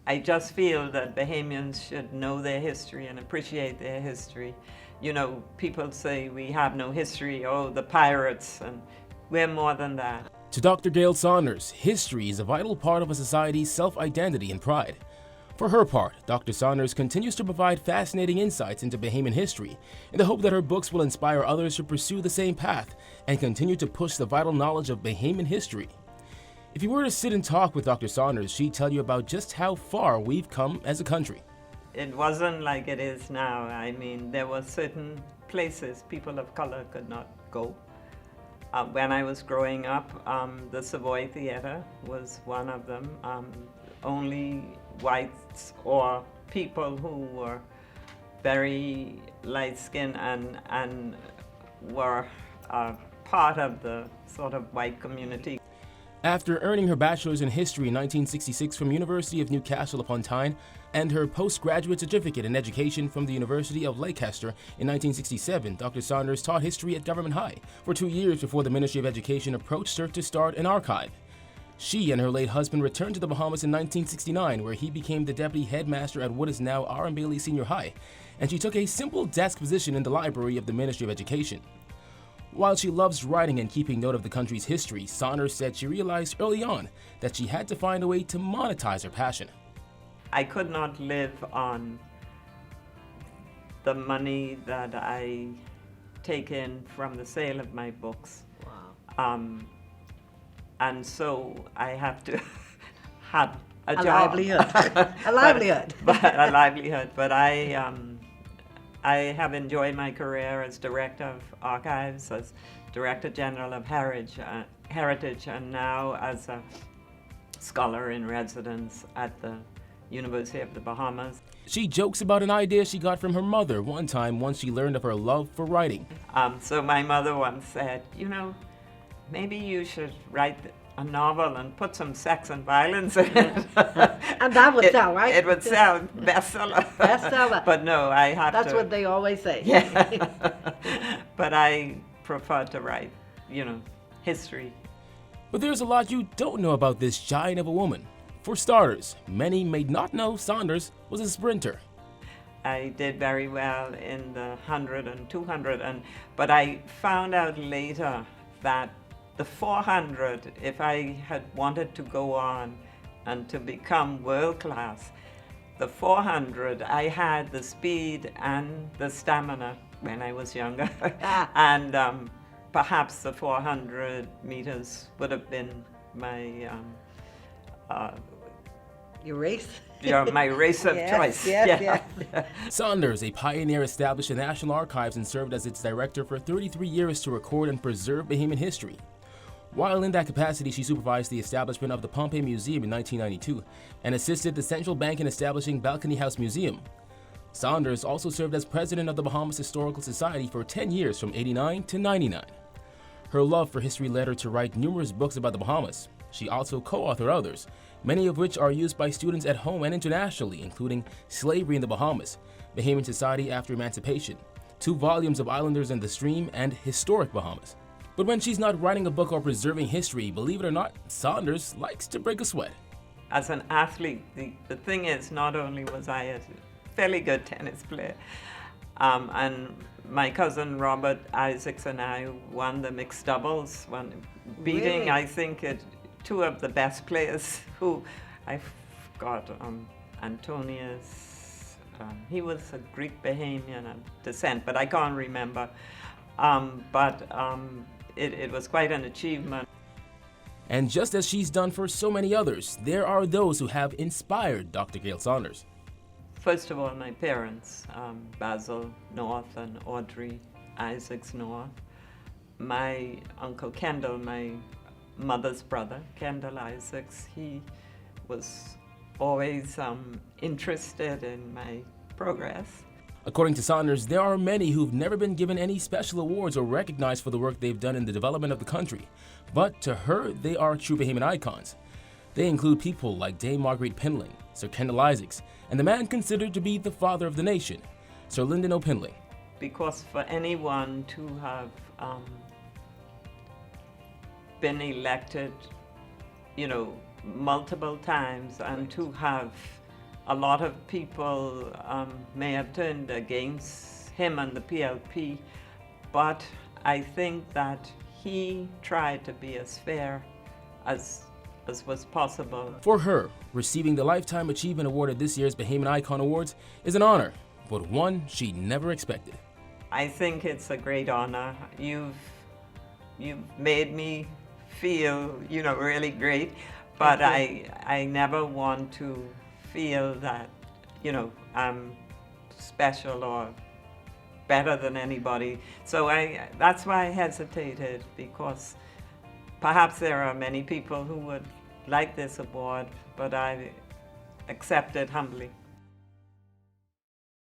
I just feel that Bahamians should know their history and appreciate their history. You know, people say we have no history, oh, the pirates, and we're more than that. To Dr. Gail Saunders, history is a vital part of a society's self-identity and pride. For her part, Dr. Saunders continues to provide fascinating insights into Bahamian history in the hope that her books will inspire others to pursue the same path and continue to push the vital knowledge of Bahamian history. If you were to sit and talk with Dr. Saunders, she'd tell you about just how far we've come as a country. It wasn't like it is now. I mean, there were certain places people of color could not go. When I was growing up, the Savoy Theater was one of them. Only whites or people who were very light-skinned and were part of the sort of white community. After earning her bachelor's in history in 1966 from University of Newcastle upon Tyne and her postgraduate certificate in education from the University of Leicester in 1967, Dr. Saunders taught history at Government High for 2 years before the Ministry of Education approached her to start an archive. She and her late husband returned to the Bahamas in 1969, where he became the deputy headmaster at what is now R.M. Bailey Senior High, and she took a simple desk position in the library of the Ministry of Education. While she loves writing and keeping note of the country's history, Saunders said she realized early on that she had to find a way to monetize her passion. I could not live on the money that I take in from the sale of my books. Wow. And so I have to have a job. Livelihood. A livelihood. A livelihood. But I have enjoyed my career as Director of Archives, as Director General of Heritage, and now as a scholar in residence at the University of the Bahamas. She jokes about an idea she got from her mother one time once she learned of her love for writing. So my mother once said, you know, maybe you should write a novel and put some sex and violence in it. And that would sell, right? It would sell, bestseller. Bestseller. But no, I have That's to. what they always say. Yeah. But I prefer to write, you know, history. But there's a lot you don't know about this giant of a woman. For starters, many may not know Saunders was a sprinter. I did very well in the 100 and 200, but I found out later that the 400, if I had wanted to go on and to become world class, the 400, I had the speed and the stamina when I was younger. And perhaps the 400 meters would have been my Your race? my race of choice. Yes. Saunders, a pioneer, established the National Archives and served as its director for 33 years to record and preserve Bahamian history. While in that capacity, she supervised the establishment of the Pompey Museum in 1992 and assisted the Central Bank in establishing Balcony House Museum. Saunders also served as president of the Bahamas Historical Society for 10 years from 89 to 99. Her love for history led her to write numerous books about the Bahamas. She also co-authored others, many of which are used by students at home and internationally, including Slavery in the Bahamas, Bahamian Society After Emancipation, 2 volumes of Islanders and the Stream, and Historic Bahamas. But when she's not writing a book or preserving history, believe it or not, Saunders likes to break a sweat. As an athlete, the thing is, not only was I a fairly good tennis player, and my cousin Robert Isaacs and I won the mixed doubles, beating, Really? I think, 2 of the best players who I forgot, Antonius, he was a Greek Bahamian of descent, but I can't remember. It was quite an achievement. And just as she's done for so many others, there are those who have inspired Dr. Gail Saunders. First of all, my parents, Basil North and Audrey Isaacs North. My uncle Kendall, my mother's brother, Kendall Isaacs, he was always interested in my progress. According to Saunders, there are many who've never been given any special awards or recognized for the work they've done in the development of the country. But to her, they are true Bahamian icons. They include people like Dame Marguerite Pinling, Sir Kendall Isaacs, and the man considered to be the father of the nation, Sir Lyndon O'Pinling. Because for anyone to have been elected, you know, multiple times and to have a lot of people may have turned against him and the PLP, but I think that he tried to be as fair as was possible. For her, receiving the Lifetime Achievement Award at this year's Bahamian Icon Awards is an honor, but one she never expected. I think it's a great honor. You've made me feel, really great, but I never want to feel that, I'm special or better than anybody. So that's why I hesitated, because perhaps there are many people who would like this award, but I accept it humbly.